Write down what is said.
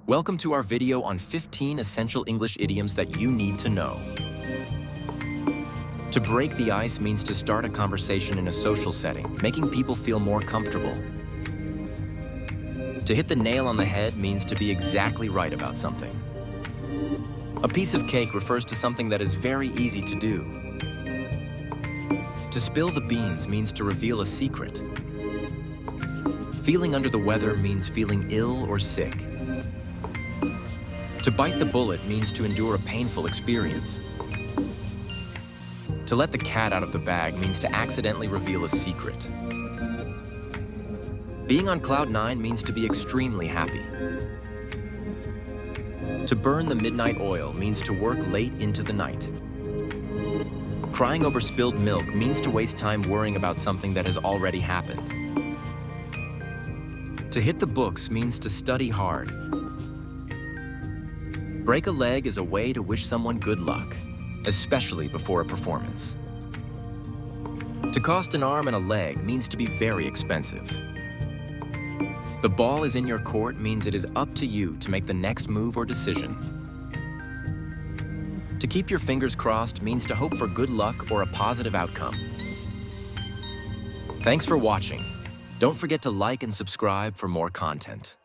Welcome to our video on 15 essential English idioms that you need to know. To break the ice means to start a conversation in a social setting, making people feel more comfortable. To hit the nail on the head means to be exactly right about something. A piece of cake refers to something that is very easy to do. To spill the beans means to reveal a secret. Feeling under the weather means feeling ill or sick. To bite the bullet means to endure a painful experience. To let the cat out of the bag means to accidentally reveal a secret. Being on cloud nine means to be extremely happy. To burn the midnight oil means to work late into the night. Crying over spilled milk means to waste time worrying about something that has already happened. To hit the books means to study hard. Break a leg is a way to wish someone good luck, especially before a performance. To cost an arm and a leg means to be very expensive. The ball is in your court means it is up to you to make the next move or decision. To keep your fingers crossed means to hope for good luck or a positive outcome. Thanks for watching. Don't forget to like and subscribe for more content.